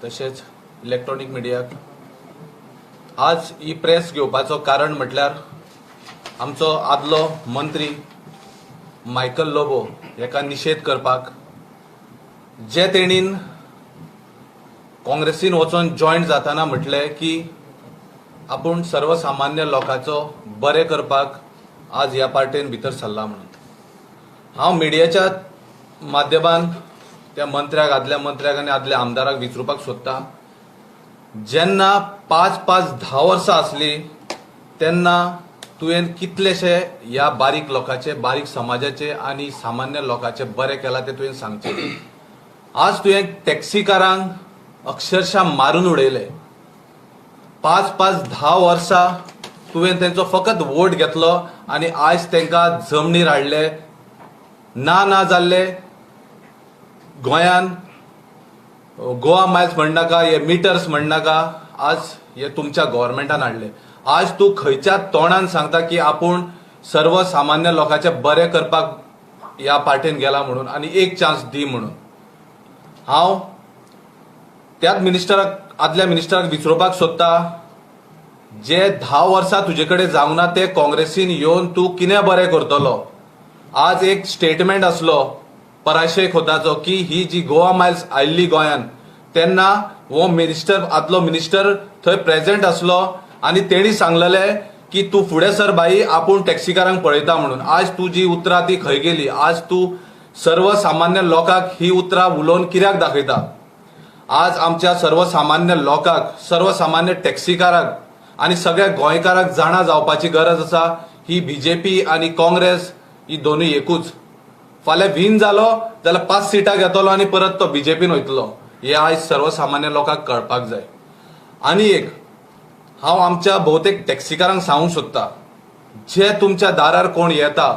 तशेंच इलेक्ट्रॉनिक मिडियाक आज ही प्रेस घेवपाचो कारण म्हटल्यार आमचो आदलो मंत्री मायकल लोबो हेका निषेध करपाक जे तेणीन काँग्रेसीन वचून जॉयंट जाताना म्हटले की आपूण सर्वसामान्य लोकांचो बरें करपाक आज ह्या पार्टेन भितर सरला म्हणून हांव मिडियाच्या माध्यमान त्या मंत्र्याक आदल्या मंत्र्याक आनी आदल्या आमदाराक विचारपाक सोदता जेन्ना 5-10 वर्सां आसली तेन्ना तुवें कितलेशे ह्या बारीक लोकांचे बारीक समाजाचे आनी सामान्य लोकांचे बरें केलां तें तुवें सांगचें आज तुवें टॅक्सीकारांक अक्षरशः मारून उडयले 5-10 वर्सां तुवें तेंचो फकत वोट घेतलो आनी आज तांकां जमनीर हाडले ना जाल्ले गोंयान गोवा मायल्स म्हणनाका हे मिटर्स म्हणनाका आज हे तुमच्या गव्हर्मेंटान हाडले आज तूं खंयच्या तोंडान सांगता की आपूण सर्वसामान्य लोकांचे बरें करपाक ह्या पार्टेन गेला म्हणून आनी एक चान्स दी म्हणून हांव त्याच मिनिस्टराक आदल्या मिनिस्टराक विचारपाक सोदता जे 10 वर्सां तुजे कडेन जावंक ना ते काँग्रेसीन येवन तूं कितें बरें करतलो आज एक स्टेटमेंट आसलो पराशे खोताचो की ही जी गोवा मायल्स आयिल्ली गोंयान तेन्ना हो मिनिस्टर आदलो मिनिस्टर थंय प्रेझेंट आसलो आनी तेणी सांगलेले की तूं फुडें सर बाई आपूण टॅक्सीकारांक पळयता म्हणून आज तू जी उतरां ती खंय गेली आज तूं सर्वसामान्य लोकांक ही उतरां उलोवन कित्याक दाखयता आज आमच्या सर्वसामान्य लोकांक सर्वसामान्य टॅक्सीकारांक आनी सगळ्या गोंयकारांक जाणा जावपाची गरज आसा ही बीजेपी आनी काँग्रेस ही दोनूय एकूच फाल्यां विन जालो जाल्यार 5 सिटां घेतलो आनी परत तो बीजेपीन वयतलो हे आज सर्वसामान्य लोकांक कळपाक जाय आनी एक हांव आमच्या भोवतेक टॅक्सीकारांक सांगूंक सोदता जे तुमच्या दारार कोण येता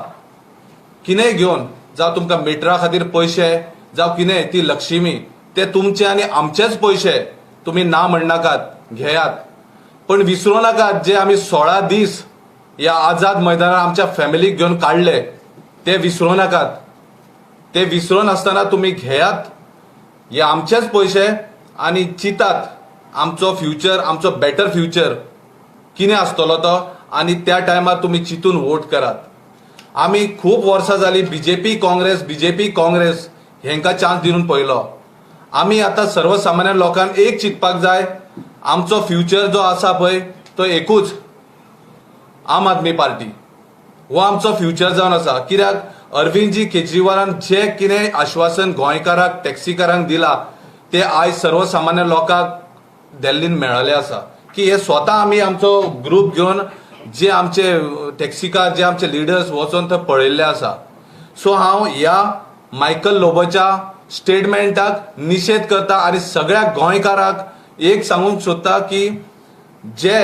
कितेंय घेवन जावं तुमकां मिटरा खातीर पयशे जावं कितेंय ती लक्ष्मी ते तुमचे आनी आमचेच पयशे तुमी ना म्हणनाकात घेयात पण विसरूं नाकात जे आमी 16 दीस ह्या आझाद मैदानार आमच्या फॅमिलीक घेवन काडले ते विसरूं नाकात ते विसरून आसतना तुम्ही घेयात हे आमचेच पयशे आनी चितात आमचो फ्युचर आमचो बेटर फ्युचर कितें आसतलो तो आनी त्या टायमार तुम्ही चिंतून वोट करात आमी खूब वर्सां जाली बीजेपी काँग्रेस हेंका चान्स दिवन पळयलो आमी आतां सर्वसामान्य लोकांक एक चिंतपाक जाय आमचो फ्युचर जो आसा पळय तो एकूच आम आदमी पार्टी हो आमचो फ्युचर जावन आसा कित्याक अरविंदजी केजरीवालान जे कितें आश्वासन गोंयकारांक टॅक्सीकारांक दिला ते आज सर्वसामान्य लोकांक दिल्लीन मेळ्ळेले आसा की हे स्वता आमी आमचो ग्रुप घेवन जे आमचे टॅक्सीकार जे आमचे लिडर्स वचून थंय पळयल्ले आसा सो हांव ह्या मायकल लोबोच्या स्टेटमेंटाक निषेध करता आनी सगळ्या गोंयकारांक एक सांगूंक सोदता की जे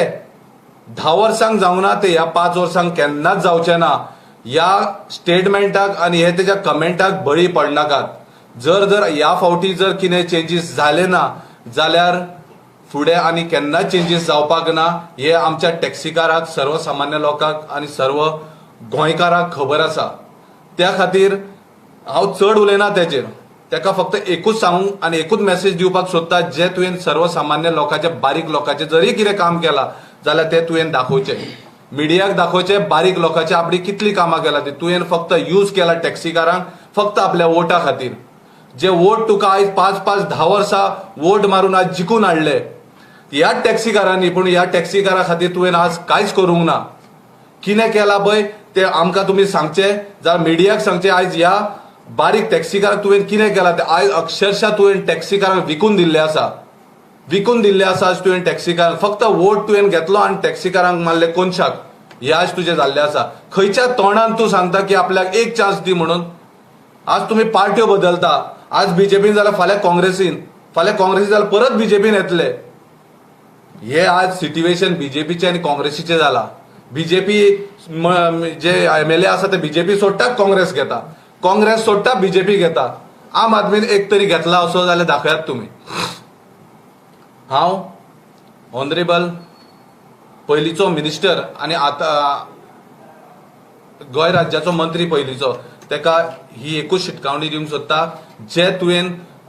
10 वर्सांक जावंक ना ते ह्या 5 वर्सांक केन्नाच जावचे ना ह्या स्टेटमेंटाक आनी हे तेज्या कमेंटाक बळी पडनाकात जर ह्या फावटी जर कितें चेंजीस जाले ना जाल्यार फुडें आनी केन्नाच चेंजीस जावपाक ना हे आमच्या टॅक्सीकारांक सर्वसामान्य लोकांक आनी सर्व गोंयकारांक खबर आसा त्या खातीर हांव चड उलयना तेजेर तेका फक्त एकूच सांगूंक आनी एकूच मेसेज दिवपाक सोदता जे तुवें सर्वसामान्य लोकांचे बारीक लोकांचे जरी कितें काम केलां जाल्यार ते तुवें दाखोवचें मिडियाक दाखोवचें बारीक लोकांची आपली कितली कामां केला ती तुवें फक्त यूज केला टॅक्सीकारांक फक्त आपल्या वोटा खातीर जे वोट तुका आयज 5-10 वर्सां वोट मारून आज जिखून हाडले ह्या टॅक्सीकारांनी पूण ह्या टॅक्सीकारा खातीर तुवें आज कांयच करूंक ना कितें केलां पळय ते आमकां तुमी सांगचें जाल्यार मिडियाक सांगचें आयज ह्या बारीक टॅक्सीकारांक तुवें कितें केलां ते आयज अक्षरशः तुवें टॅक्सीकारांक विकून दिल्ले आसा आज तुवें टॅक्सीकारांक फक्त वोट तुवें घेतलो आनी टॅक्सीकारांक मारले कोनशाक हे आज तुजें जाल्लें आसा खंयच्या तोंडान तूं सांगता की आपल्याक एक चान्स दी म्हणून आज तुमी पार्ट्यो बदलता आज बीजेपीन जाल्यार फाल्यां काँग्रेसीन जाल्यार परत बीजेपीन येतले हे आज सिच्युएशन बीजेपीचे आनी काँग्रेसीचे जाला बीजेपी जे MLA आसा ते बीजेपी सोडटा काँग्रेस घेता काँग्रेस सोडटा बीजेपी घेता आम आदमीन एक तरी घेतला असो जाल्यार दाखयात तुमी हांव ऑनरेबल पयलींचो मिनिस्टर आनी आतां गोंय राज्याचो मंत्री पयलींचो तेका ही एकूच शिटकावणी दिवंक सोदता जे तुवें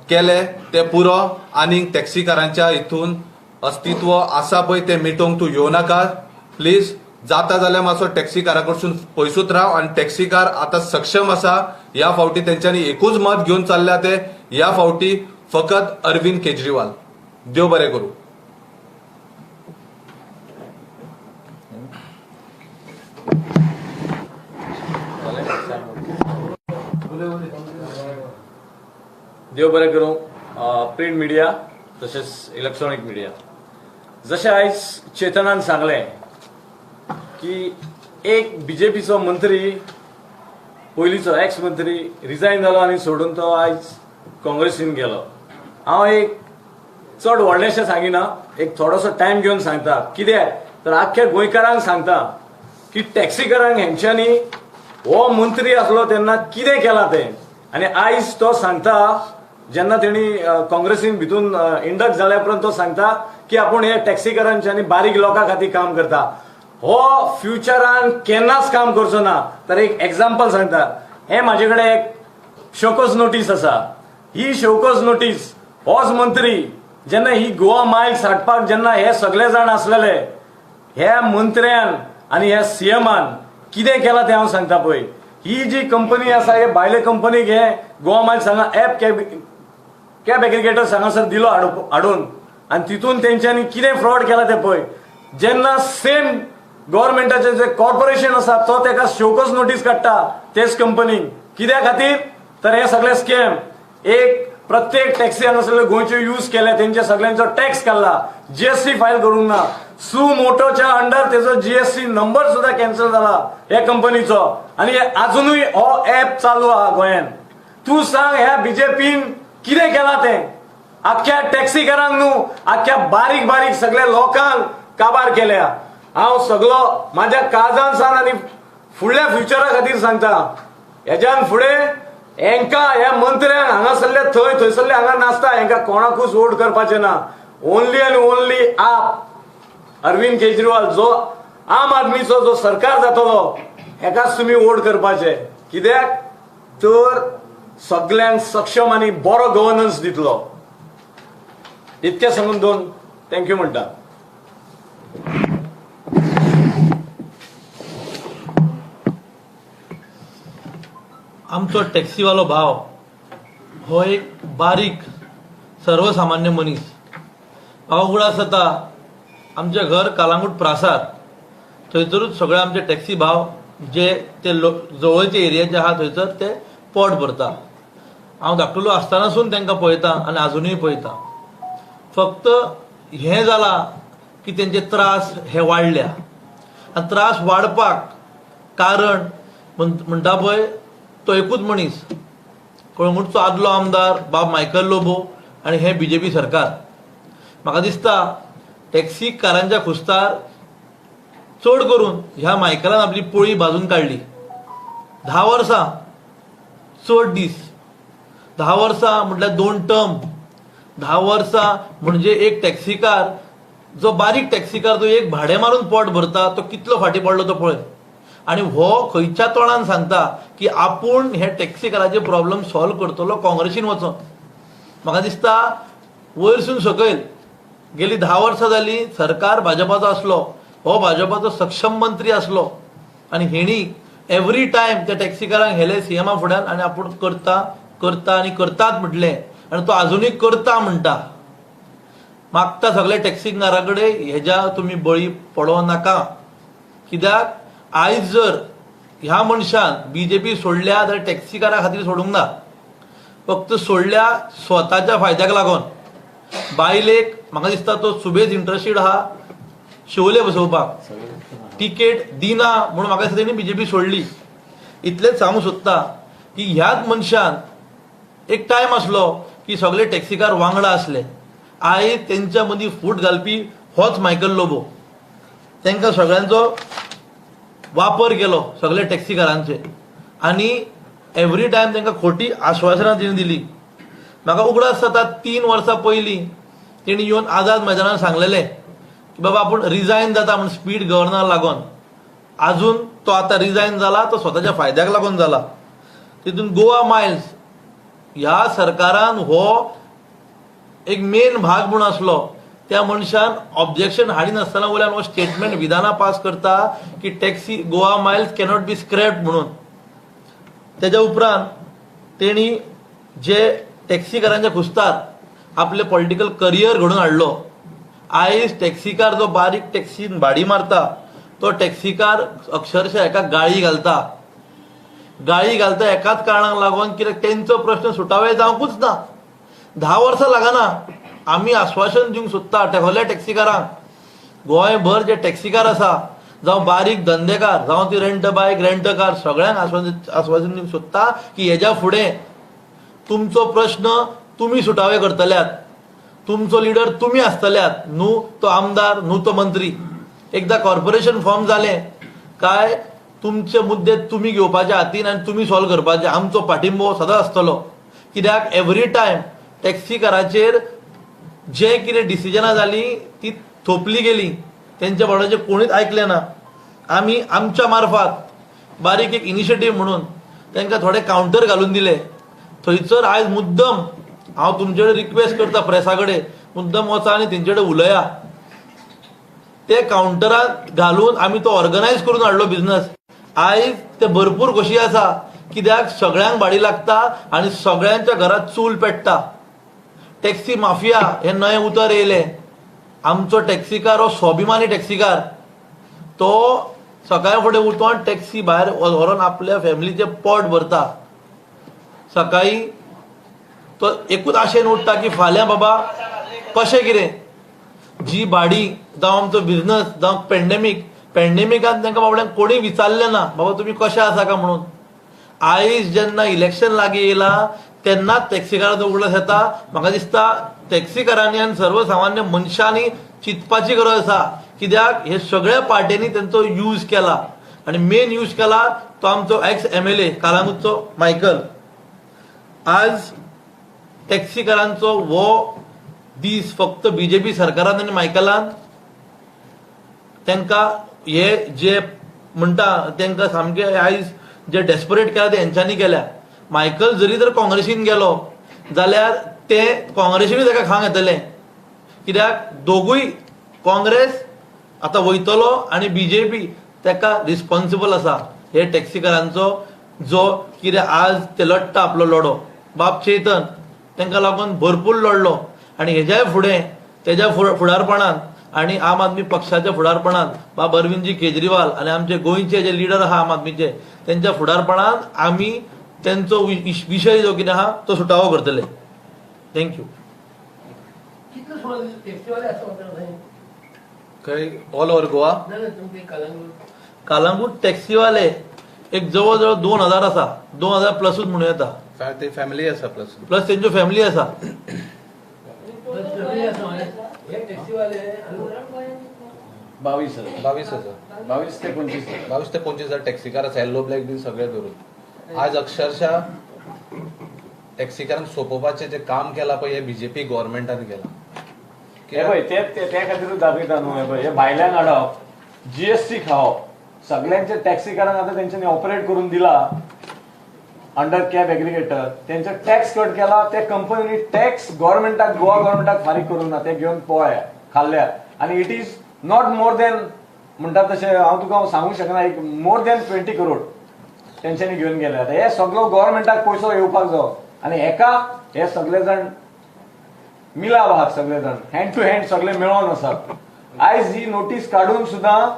केले ते पुरो आनी टॅक्सीकारांच्या हितून अस्तित्व आसा पळय ते मिटोवंक तूं येवं नाका प्लीज. जाता जाल्यार मातसो टॅक्सीकारा कडसून पयसूच राव. आनी टॅक्सीकार आतां सक्षम आसा. ह्या फावटी तेंच्यांनी एकूच मत घेवन चल्ल्या ते ह्या फावटी फकत अरविंद केजरीवाल. देव बरें करूं. देव बरें करूं. प्रिंट मिडिया तशेंच इलेक्ट्रॉनिक मिडिया. जशें आयज चेतनान सांगलें की एक बीजेपीचो मंत्री पयलींचो एक्स मंत्री रिजायन जालो आनी सोडून तो आयज काँग्रेसीन गेलो. हांव एक चड व्हडलेशें सांगिना, एक थोडोसो टायम घेवन सांगता. कित्याक तर आख्ख्या गोंयकारांक सांगता की टॅक्सीकारांक हेंच्यांनी हो मंत्री आसलो तेन्ना कितें केलां तें. आनी आयज तो सांगता, जेन्ना तेणी काँग्रेसीन भितून इंडक्ट जाल्या उपरांत तो सांगता की आपूण हे टॅक्सीकारांच्यांनी बारीक लोकां खातीर काम करता. हो फ्युचरान केन्नाच काम करचो ना. तर एक एग्जाम्पल सांगता. हे म्हाजे कडेन एक शोकोस नोटीस आसा. ही शोकोस नोटीस होच मंत्री जेन्ना ही गोवा मायल्स हाडपाक जेन्ना हे सगळे जाण आसलेले, ह्या मंत्र्यान आनी ह्या सीएमान कितें केलां तें हांव सांगता पळय. ही जी कंपनी आसा हे भायले कंपनीक हे गोवा मायल्स हांगा एप कॅब एग्रिगेटर हांगासर दिलो हाडून आनी तितून तेंच्यांनी कितें फ्रॉड केला तें पळय. जेन्ना सेम गव्हर्मेंटाचे जे कॉर्पोरेशन आसा तो तेका शोकस नोटीस काडटा तेच कंपनीक. कित्या खातीर तर हे सगळे स्कॅम. एक प्रत्येक टॅक्सी हांगासरले गोंयचे यूज केले, तेंचे सगळ्यांचो टॅक्स काडला, जीएसटी फायल करूंक ना. सू मोटोच्या अंडर तेजो जीएसटी नंबर सुद्धा कॅन्सल जाला ह्या कंपनीचो. आनी अजुनूय हो ऍप चालू आहा गोंयांत. तूं सांग ह्या बीजेपीन कितें केलां तें. आख्ख्या टॅक्सीकारांक न्हू, आख्ख्या बारीक बारीक सगळ्या लोकांक काबार केल्या. हांव सगळो म्हाज्या काळजान सान आनी फुडल्या फ्युचरा खातीर सांगता. हेज्यान फुडें हेंकां ह्या मंत्र्यांक हांगासरले थंयसरले हांगा नासता, हेंकां कोणाकूच वोट करपाचें ना. ओन्ली आनी ओन्ली आप अरविंद केजरीवाल जो आम आदमीचो जो सरकार जातलो हेकाच तुमी वोट करपाचे. कित्याक तर सगळ्यांक सक्षम आनी बरो गव्हर्नन्स दितलो. इतकें सांगून दोन थँक्यू म्हणटा. आमचो टॅक्सीवालो भाव हो एक बारीक सर्वसामान्य मनीस. हांव उगडास जाता आमचे घर कालांगूट प्रासाद, थंयसरूच सगळे आमचे टॅक्सी भाव जे ते जवळचे एरियाचे आहा थंयसर ते पोट भरता. हांव धाकटुलो आसतनासून तांकां पळयता आनी आजुनूय पळयता. फक्त हें जाला की तेंचे त्रास हे वाडल्या. आनी त्रास वाडपाक कारण म्हणटा पळय तो एकूच मनीस, कळंगूटचो आदलो आमदार बाब मायकल लोबो आनी हें बीजेपी सरकार. म्हाका दिसता टॅक्सी कारांच्या खुस्तार चड करून ह्या मायकलान आपली पोळी भाजून काडली. 10 वर्सां चड दीस, 10 वर्सां म्हटल्यार 2 टर्म, 10 वर्सां म्हणजे एक टॅक्सीकार जो बारीक टॅक्सीकार जो एक भाडें मारून पोट भरता तो कितलो फाटी पडलो तो पळय. आनी हो खंयच्या तोंडान सांगता की आपूण हे टॅक्सीकाराचे प्रॉब्लेम सॉल्व करतलो काँग्रेसीन वचोन. म्हाका दिसता वयरसून सकयल गेली 10 वर्सां जाली सरकार भाजपाचो आसलो, हो भाजपाचो सक्षम मंत्री आसलो आनी हेणी एवरी टायम त्या टॅक्सीकारांक हेले सीएमा फुड्यान आनी आपूण करता करता आनी करतात म्हटलें आनी तो आजुनूय करता म्हणटा. मागता सगळे टॅक्सीकारा कडेन हेज्या तुमी बळी पडों नाका. कित्याक आयज जर ह्या मनशान बीजेपी सोडल्या जाल्यार टॅक्सीकारा खातीर सोडूंक ना. फक्त सोडल्या स्वताच्या फायद्याक लागून. बायलेक म्हाका दिसता तो सुबेज इंटरेस्टेड आहा शेवले बसोवपाक, तिकेट दिना म्हणून म्हाका दिसता तेणी बीजेपी सोडली. इतलेंच सांगूंक सोदता की ह्याच मनशान एक टायम आसलो की सगळे टॅक्सीकार वांगडा आसले. आयज तेंच्या मदीं फूट घालपी होच मायकल लोबो. तांकां सगळ्यांचो वापर केलो सगळे टॅक्सीकारांचे आनी एवरी टायम तांकां खोटी आश्वासनां तेणी दिली. म्हाका उगडास जाता 3 वर्सां पयलीं तेणी येवन आझाद मैदानार सांगलेलें की बाबा आपूण रिजायन जाता म्हण स्पीड गव्हर्नर लागून. आजून तो आतां रिजायन जाला तो स्वताच्या फायद्याक लागून जाला. तितून गोवा मायल्स ह्या सरकारान हो एक मेन भाग म्हणून असलो त्या मनशान ऑब्जेक्शन हाडी नासतना वयल्यान हो स्टेटमेंट विधानां पास करता की taxi Goa miles cannot be scrapped म्हणून. त्याच्या उपरांत तेणी जे टॅक्सीकारांच्या खुस्तार आपले पॉलिटिकल करियर घडून हाडलो. आयज टॅक्सीकार जो बारीक टॅक्सीन भाडी मारता तो टॅक्सीकार अक्षरशः एका गाळी घालता एकाच कारणाक लागून कित्याक तेंचो प्रश्न सुटावे जावंकूच ना. 10 वर्सां लागना. आमी आश्वासन दिवंक सोदता ठेवल्या टॅक्सीकारांक. गोंयभर जे टॅक्सीकार आसा जावं बारीक धंदेकार जावं ती रेंट बायक रेंट कार सगळ्यांक आश्वासन दिवंक सोदता की हेज्या फुडें तुमचो प्रश्न तुमी सुटावे करतल्यात. तुमचो लिडर तुमी आसतल्यात. न्हू तो आमदार न्हू तो मंत्री. एकदा कॉर्पोरेशन फॉर्म जालें काय तुमचे मुद्दे तुमी घेवपाचे हातीन आनी तुमी सॉल्व करपाचे. आमचो पाठिंबो सदांच आसतलो. कित्याक एवरी टायम टॅक्सीकाराचेर जे कितें डिसिजनां जालीं ती थोपली गेली तेंच्या बाबड्याचें कोणीच आयकलें ना. आमी आमच्या मार्फत बारीक एक इनिशिएटीव म्हणून तांकां थोडे कावंटर घालून दिले. थंयसर आयज मुद्दम हांव तुमचे कडेन रिक्वेस्ट करता प्रेसा कडेन मुद्दम वचा आनी तेंचे कडेन उलया. ते कावंटरांत घालून आमी तो ऑर्गनायज करून हाडलो बिझनस. आयज ते भरपूर खोशी आसा कित्याक सगळ्यांक भाडी लागता आनी सगळ्यांच्या घरात चूल पेट्टा. टॅक्सी माफिया हे नये उतर येयले. आमचो टॅक्सीकार हो स्वाभिमानी टॅक्सीकार. तो सकाळी फुडें उठोन टॅक्सी भायर व्हरोन आपल्या फॅमिलीचे पोट भरता. सकाळी तो एकूच आशेन उठता की फाल्यां बाबा कशें कितें जी भाडी जावं आमचो बिझनस जावं पॅन्डेमिकान तांकां बाबड्यांक कोणी विचारलें ना बाबा तुमी कशें आसा काय म्हणून. आयज जेन्ना इलेक्शन लागीं येयलां तेन्नाच टॅक्सीकाराचो उगडास येता. म्हाका दिसता टॅक्सीकारांनी आनी सर्वसामान्य मनशांनी चिंतपाची गरज आसा कित्याक हे सगळ्या पार्ट्यांनी तेंचो यूज केला आनी मेन यूज केला तो आमचो एक्स MLA कालांगूटचो मायकल. आज टॅक्सीकारांचो वो दीस फक्त BJP सरकारान आनी मायकलान तांकां हे जे म्हणटा तांकां सामके आयज जे डेस्परेट केला ते हेंच्यांनी केल्या. मायकल जरी तर काँग्रेसीन गेलो जाल्यार ते काँग्रेसीनूय ताका खांग येतलें कित्याक दोगूय काँग्रेस आतां वयतलो आनी BJP ताका रिस्पॉन्सिबल आसा हे टॅक्सीकारांचो जो कितें आज ते लडटा आपलो लढो. बाब चेतन तांकां लागून भरपूर लढलो आनी हेज्याय फुडें तेज्या फुडारपणान आनी आम आदमी पक्षाच्या फुडारपणान बाब अरविंदजी केजरीवाल आनी आमचे गोंयचे जे लिडर आहा आम आदमीचे तेंच्या फुडारपणान आमी तेंचो विशय जो कितें आहा तो सुटावो करतले. थँक्यू. खंय ऑल ओव्हर गोवा कालांगूट टॅक्सीवाले एक जवळ जवळ 2000 आसा. 2000 प्लसूच म्हणूं येता. ते फॅमिली आसा प्लस तेंच्यो फॅमिली आसा. 22 ते 25 टॅक्सीकार आसा. येल्लो ब्लॅक बीन सगळे धरून आज अक्षरशः टॅक्सीकारांक सोंपोवपाचें जे काम केलां पळय हे BJP गव्हर्मेंटान केलां. त्या खातीर दाखयता न्हू. हे भायल्यान हाडप GST खावप सगळ्यांचे टॅक्सीकारांक आतां तेंच्यांनी ऑपरेट करून दिला अंडर कॅब एग्रिगेटर. तेंचे टॅक्स कट केला. त्या कंपनीनी टॅक्स गव्हर्मेंटाक गोवा गव्हर्मेंटाक फारीक करूंक ना. ते घेवन पळया खाल्ल्या आनी it is not more than म्हणटात तशें हांव तुका सांगूंक शकना एक मोर देन 20 करोड तेंच्यांनी घेवन गेले. आतां हे सगळो गव्हर्मेंटाक पयसो येवपाक जायो आनी हेका हे सगळे जाण मिलाव आहात. सगळे जाण हँड टू हँड सगळे मेळोन आसात. आयज ही नोटीस काडून सुद्दां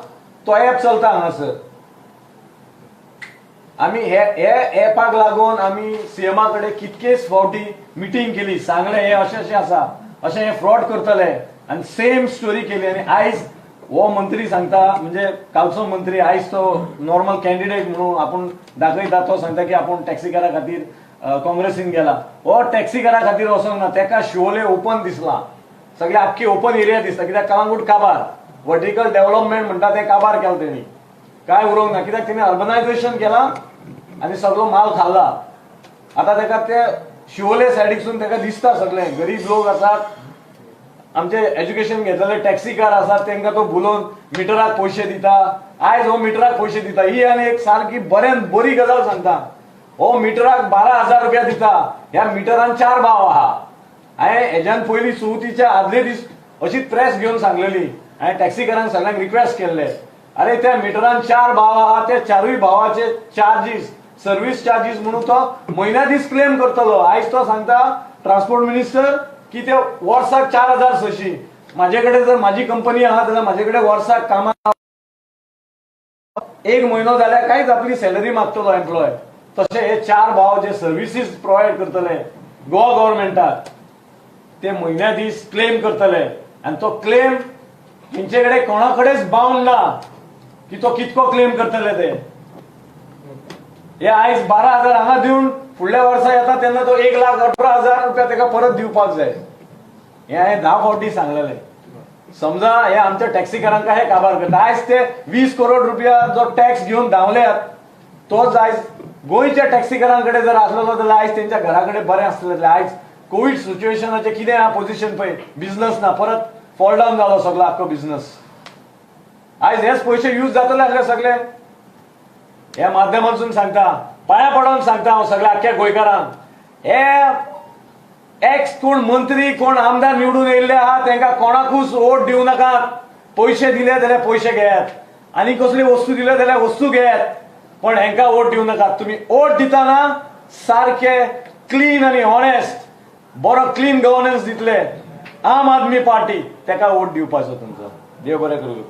तो एप चलता हांगासर. आमी हे एपाक लागून आमी CMA कडेन कितकेच फावटी मिटींग केली. सांगले हे अशें अशें आसा अशें हे फ्रॉड करतले आनी सेम स्टोरी केली. आनी आयज हो मंत्री सांगता म्हणजे कालचो मंत्री आयज तो नॉर्मल कॅन्डिडेट म्हणून आपूण दाखयता. तो सांगता की आपूण टॅक्सीकारा खातीर काँग्रेसीन गेला. हो टॅक्सीकारा खातीर वचोंक ना. ताका शिवोले ओपन दिसला. सगळे आख्खी ओपन एरिया दिसता कित्याक कालांगूट काबार वर्टिकल डेव्हलपमेंट म्हणटा ते काबार केला तेणी. काय उरोवंक ना कित्याक तेणी अर्बनायझेशन केला आनी सगळो माल खाल्ला. आतां ताका ते शिवोले सायडीकसून ताका दिसता सगळे गरीब लोक आसात आमचे एज्युकेशन घेतलेले टॅक्सीकार आसात तांकां तो बुलोवन मिटराक पयशे दिता. आयज हो मिटराक पयशे दिता. ही आनी एक सारकी बरी गजाल सांगता. हो मिटराक 12,000 रुपया दिता. ह्या मिटरान 4 भाव आहा. हांवें हेज्यान पयलीं चवथीच्या आदले दीस अशीच प्रेस घेवन सांगलेली. हांवें टॅक्सीकारांक सगळ्यांक रिक्वेस्ट केल्ले, अरे त्या मिटरान 4 भाव आहा, ते 4य भावाचे चार्जीस, सर्व्हिस चार्जीस म्हणून तो म्हयन्या दीस क्लेम करतलो. आयज तो सांगता ट्रान्सपोर्ट मिनिस्टर की ते वर्साक 4,600. माझे कडेन जर माझी कंपनी आहा जाल्यार माझे कडेन वर्साक कामाक 1 म्हयनो जाल्यार कांयच आपली सॅलरी मागतलो एम्प्लॉय. तशे हे 4 भाव जे सर्व्हिसीस प्रोवायड करतले गोवा गव्हर्नमेंटाक, ते म्हयन्या दीस क्लेम करतले. आनी तो क्लेम तेंचे कडेन कोणा कडेच बाउंड ना की तो कितको क्लेम करतले ते. हे आयज 12,000 हांगा दिवन फुडल्या वर्सा येता तेन्ना तो 1,18,000 रुपया ताका परत दिवपाक जाय. हे हांवें 10 फावटी सांगलेले. समजा हे आमच्या टॅक्सीकारांक हे काबार करता. आयज ते 20 करोड रुपया जो टॅक्स घेवन धांवल्यात, तोच आयज गोंयच्या टॅक्सीकारांकडे जर आसलेलो जाल्यार आयज तेंच्या घरा कडेन बरें आसलें. आयज कोविड सिच्युएशनाचे कितें आहा पोझिशन पळय, बिझनस ना, परत फॉल डावन जालो सगळो आख्खो बिझनस. आयज हेच पयशे यूज जातले आसले सगळे. ह्या माध्यमांतून सांगता, पांया पडोन सांगता हांव सगळ्या आख्ख्या गोंयकारांक, हे एक्स कोण मंत्री कोण आमदार निवडून येयल्ले आहा तांकां कोणाकूच वोट दिवं नाकात. पयशे दिले जाल्यार पयशे घेयात, आनी कसली वस्तू दिले जाल्यार वस्तू घेयात, पण हेंकां वोट दिवं नाकात. तुमी वोट दिताना सारखे क्लीन आनी ऑनेस्ट बरो क्लीन गव्हर्नन्स दितले आम आदमी पार्टी, ताका वोट दिवपाचो तुमचो. देव बरें करूं.